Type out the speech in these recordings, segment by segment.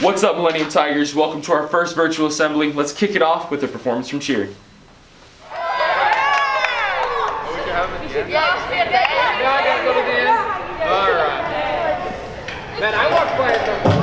What's up, Millennium Tigers? Welcome to our first virtual assembly. Let's kick it off with a performance from cheer. Yeah, I gotta go to the end. All right. Man, I walked by it before.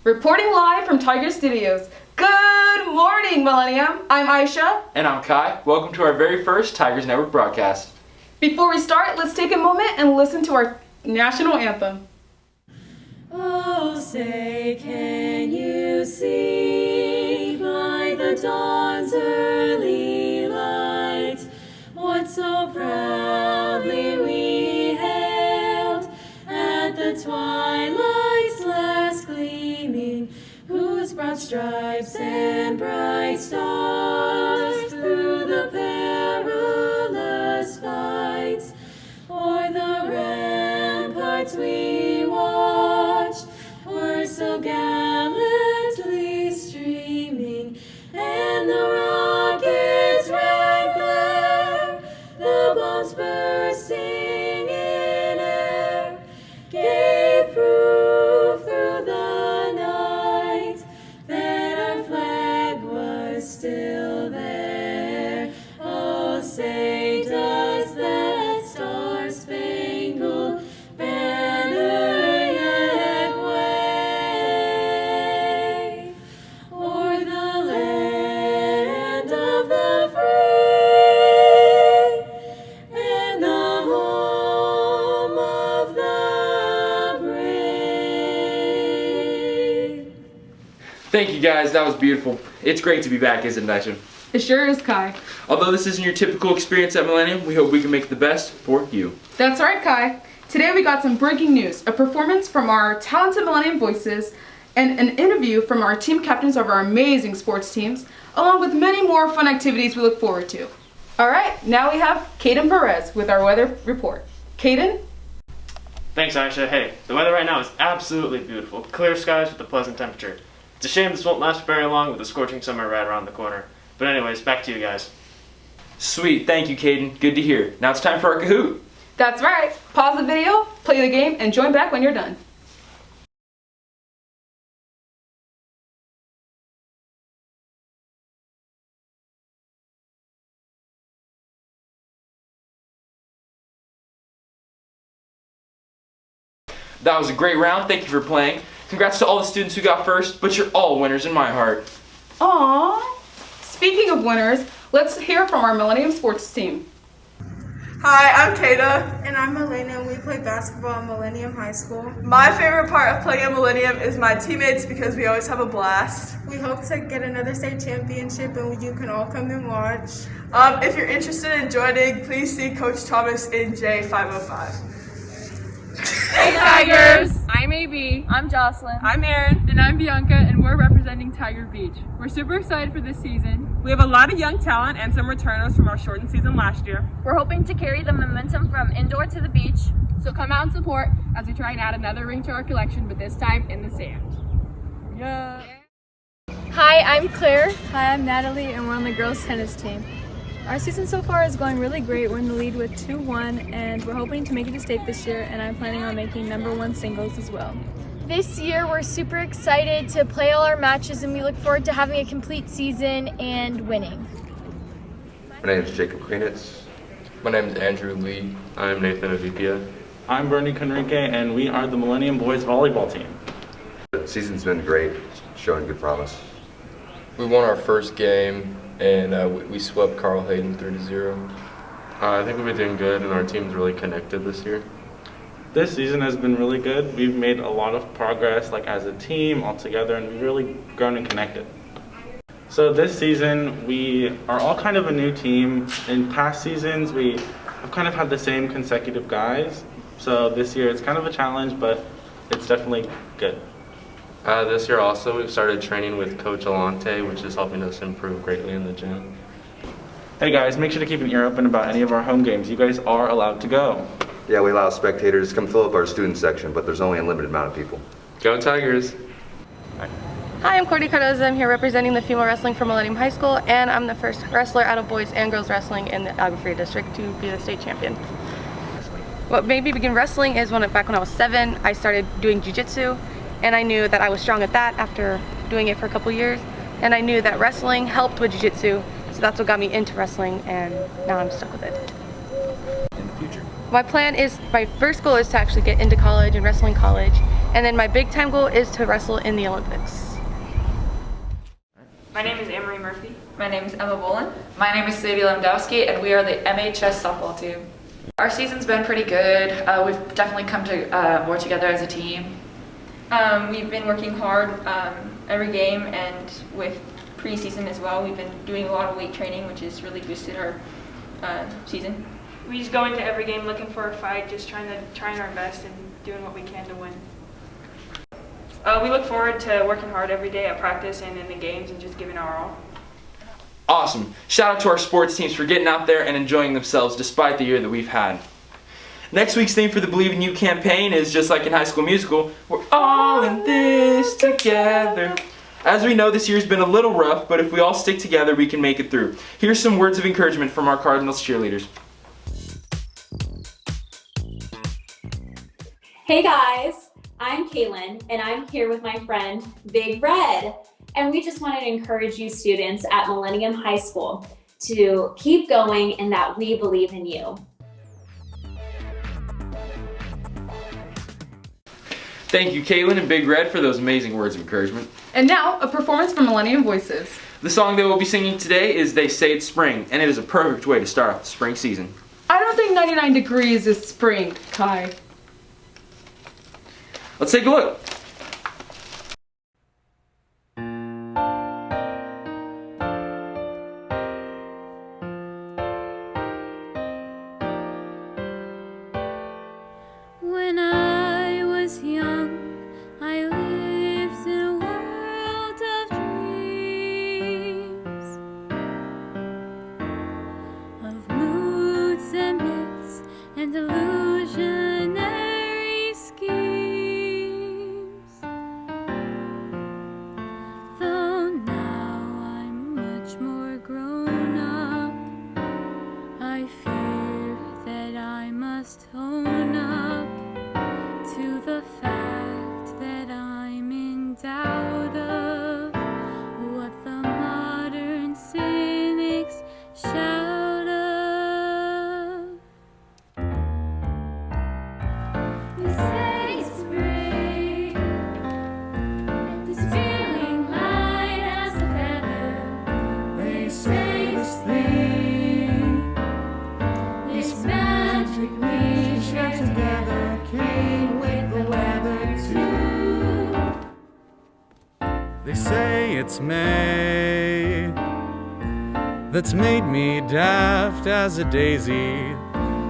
Reporting live from Tiger Studios. Good morning, Millennium. I'm Aisha. And I'm Kai. Welcome to our very first Tigers Network broadcast. Before we start, let's take a moment and listen to our national anthem. Oh, say, can you see by the dawn's early light what so proudly we hailed at the twilight's last gleaming, whose broad stripes and bright stars through the perilous fights o'er the ramparts we watched were so gallantly streaming, and the rocket's red glare, the bombs bursting in air, gave proof through the night that our flag was still there. Oh, say, does that star-spangled banner yet wave o'er the land of the free and the home of the brave? Thank you guys, that was beautiful. It's great to be back, isn't it, Aisha? It sure is, Kai. Although this isn't your typical experience at Millennium, we hope we can make the best for you. That's right, Kai. Today we got some breaking news, a performance from our talented Millennium Voices, and an interview from our team captains of our amazing sports teams, along with many more fun activities we look forward to. All right, now we have Caden Perez with our weather report. Caden? Thanks, Aisha. Hey, the weather right now is absolutely beautiful. Clear skies with a pleasant temperature. It's a shame this won't last very long with a scorching summer right around the corner. But anyways, back to you guys. Sweet, thank you, Caden. Good to hear. Now it's time for our Kahoot. That's right. Pause the video, play the game, and join back when you're done. That was a great round. Thank you for playing. Congrats to all the students who got first, but you're all winners in my heart. Aww. Speaking of winners, let's hear from our Millennium Sports team. Hi, I'm Kata. And I'm Elena, and we play basketball at Millennium High School. My favorite part of playing at Millennium is my teammates because we always have a blast. We hope to get another state championship, and you can all come and watch. If you're interested in joining, please see Coach Thomas in J505. Hey, Tigers! I'm AB. I'm Jocelyn. I'm Erin. And I'm Bianca, and we're representing Tiger Beach. We're super excited for this season. We have a lot of young talent and some returners from our shortened season last year. We're hoping to carry the momentum from indoor to the beach. So come out and support as we try and add another ring to our collection, but this time in the sand. Yeah. Hi, I'm Claire. Hi, I'm Natalie, and we're on the girls' tennis team. Our season so far is going really great. We're in the lead with 2-1, and we're hoping to make it to state this year, and I'm planning on making #1 singles as well. This year, we're super excited to play all our matches, and we look forward to having a complete season and winning. My name is Jacob Krenitz. My name is Andrew Lee. I'm Nathan Avipia. I'm Bernie Conrique, and we are the Millennium Boys volleyball team. The season's been great, showing good promise. We won our first game, and we swept Carl Hayden 3-0. I think we've been doing good, and our team's really connected this year. This season has been really good. We've made a lot of progress, like as a team, all together, and we've really grown and connected. So this season, we are all kind of a new team. In past seasons, we have kind of had the same consecutive guys. So this year, it's kind of a challenge, but it's definitely good. This year also, we've started training with Coach Alante, which is helping us improve greatly in the gym. Hey guys, make sure to keep an ear open about any of our home games. You guys are allowed to go. Yeah, we allow spectators to come fill up our student section, but there's only a limited amount of people. Go Tigers! Hi, I'm Courtney Cardoza. I'm here representing the female wrestling for Millennium High School, and I'm the first wrestler out of boys and girls wrestling in the Agua Fria district to be the state champion. What made me begin wrestling is back when I was 7, I started doing jiu-jitsu, and I knew that I was strong at that after doing it for a couple years, and I knew that wrestling helped with jiu-jitsu, so that's what got me into wrestling, and now I'm stuck with it. In the future? My first goal is to actually get into college and wrestle in college, and then my big time goal is to wrestle in the Olympics. My name is Amory Murphy. My name is Emma Bolin. My name is Sadie Lewandowski, and we are the MHS softball team. Our season's been pretty good. We've definitely come to more together as a team. We've been working hard every game, and with preseason as well, we've been doing a lot of weight training, which has really boosted our season. We just go into every game looking for a fight, just trying our best and doing what we can to win. We look forward to working hard every day at practice and in the games and just giving our all. Awesome. Shout out to our sports teams for getting out there and enjoying themselves despite the year that we've had. Next week's theme for the Believe in You campaign is just like in High School Musical, we're all in this together. As we know, this year's been a little rough, but if we all stick together, we can make it through. Here's some words of encouragement from our Cardinals cheerleaders. Hey guys, I'm Kaylin, and I'm here with my friend Big Red. And we just wanted to encourage you students at Millennium High School to keep going and that we believe in you. Thank you, Kaylin and Big Red, for those amazing words of encouragement. And now, a performance from Millennium Voices. The song they will be singing today is They Say It's Spring, and it is a perfect way to start off the spring season. I don't think 99 degrees is spring, Kai. Let's take a look. When I was young, I lived in a world of dreams, of moods and myths and illusionary schemes. Though now I'm much more grown up, I fear that I must own up to the fact that I'm in doubt of what the modern cynics shout of. They say it's spring, this feeling light as a feather. They say this thing, this magic we share together came with the weather too. They say it's May that's made me daft as a daisy.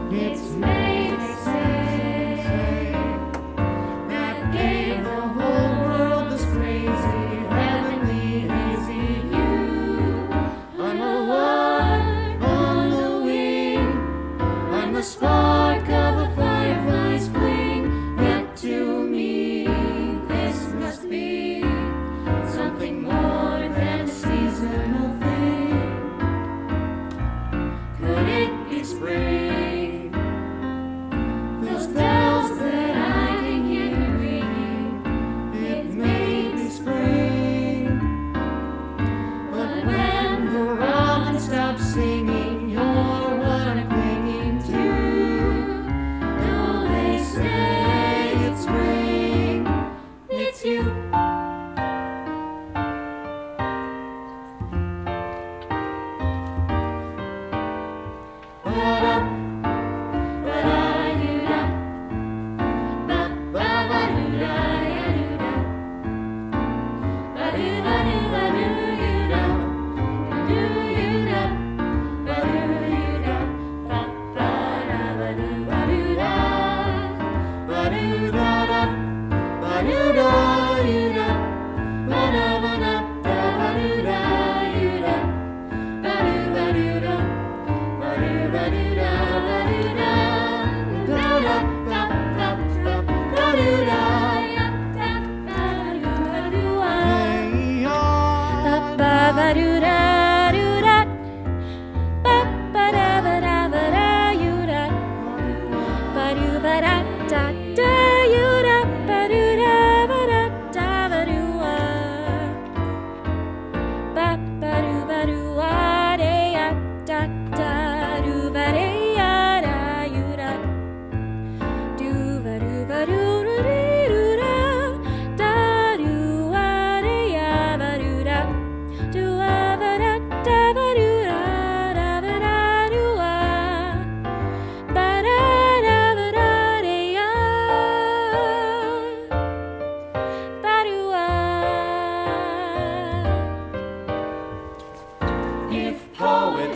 It's May, they say, that stop singing, you're what I'm clinging to. Though they say it's spring, it's you.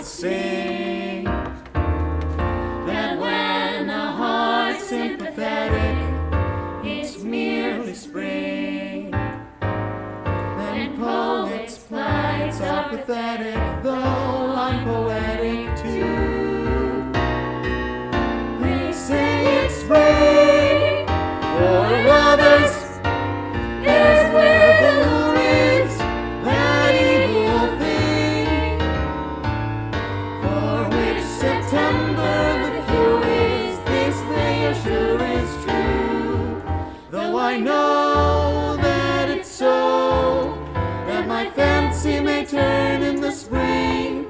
Sing that when a heart's sympathetic, it's merely spring. Then poets' plights are pathetic, though I'm poetic too. They say it's spring for others. There's where the lure is, that evil thing. September with you is this thing you're sure is true. Though I know that it's so, that my fancy may turn in the spring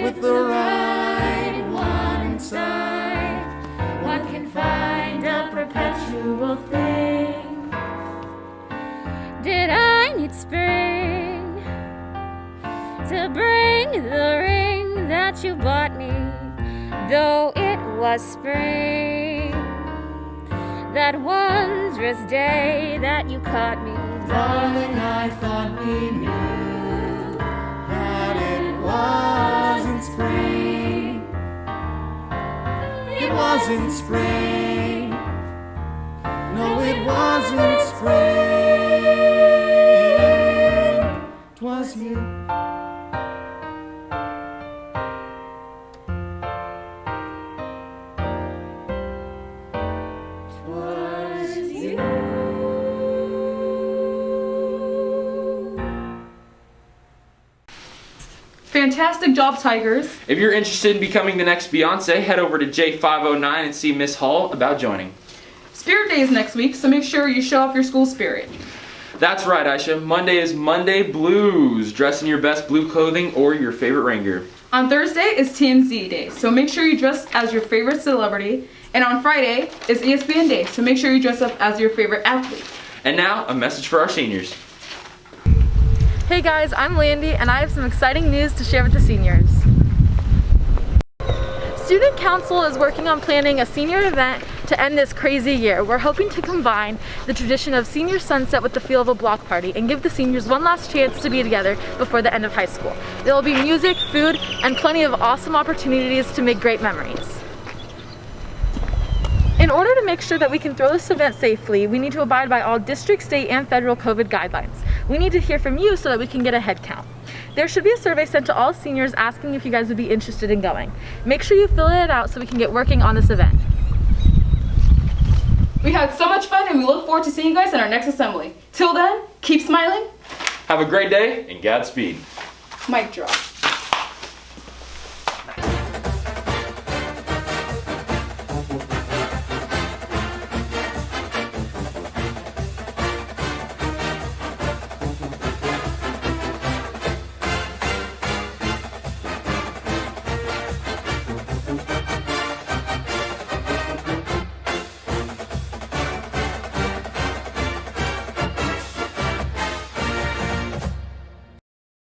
with the right one inside. One can find a perpetual thing. Did I need spring to bring the ring that you bought me? Though it was spring, that wondrous day that you caught me. Darling, I thought we knew that it wasn't spring. It wasn't spring. No, it wasn't spring. 'Twas you. Fantastic job, Tigers. If you're interested in becoming the next Beyonce, head over to J509 and see Miss Hall about joining. Spirit Day is next week, so make sure you show off your school spirit. That's right, Aisha. Monday is Monday Blues. Dress in your best blue clothing or your favorite rain gear. On Thursday is TMZ Day, so make sure you dress as your favorite celebrity. And on Friday is ESPN Day, so make sure you dress up as your favorite athlete. And now, a message for our seniors. Hey guys, I'm Landy and I have some exciting news to share with the seniors. Student Council is working on planning a senior event to end this crazy year. We're hoping to combine the tradition of senior sunset with the feel of a block party and give the seniors one last chance to be together before the end of high school. There will be music, food, and plenty of awesome opportunities to make great memories. In order to make sure that we can throw this event safely, we need to abide by all district, state, and federal COVID guidelines. We need to hear from you so that we can get a head count. There should be a survey sent to all seniors asking if you guys would be interested in going. Make sure you fill it out so we can get working on this event. We had so much fun and we look forward to seeing you guys in our next assembly. Till then, keep smiling. Have a great day and Godspeed. Mic drop.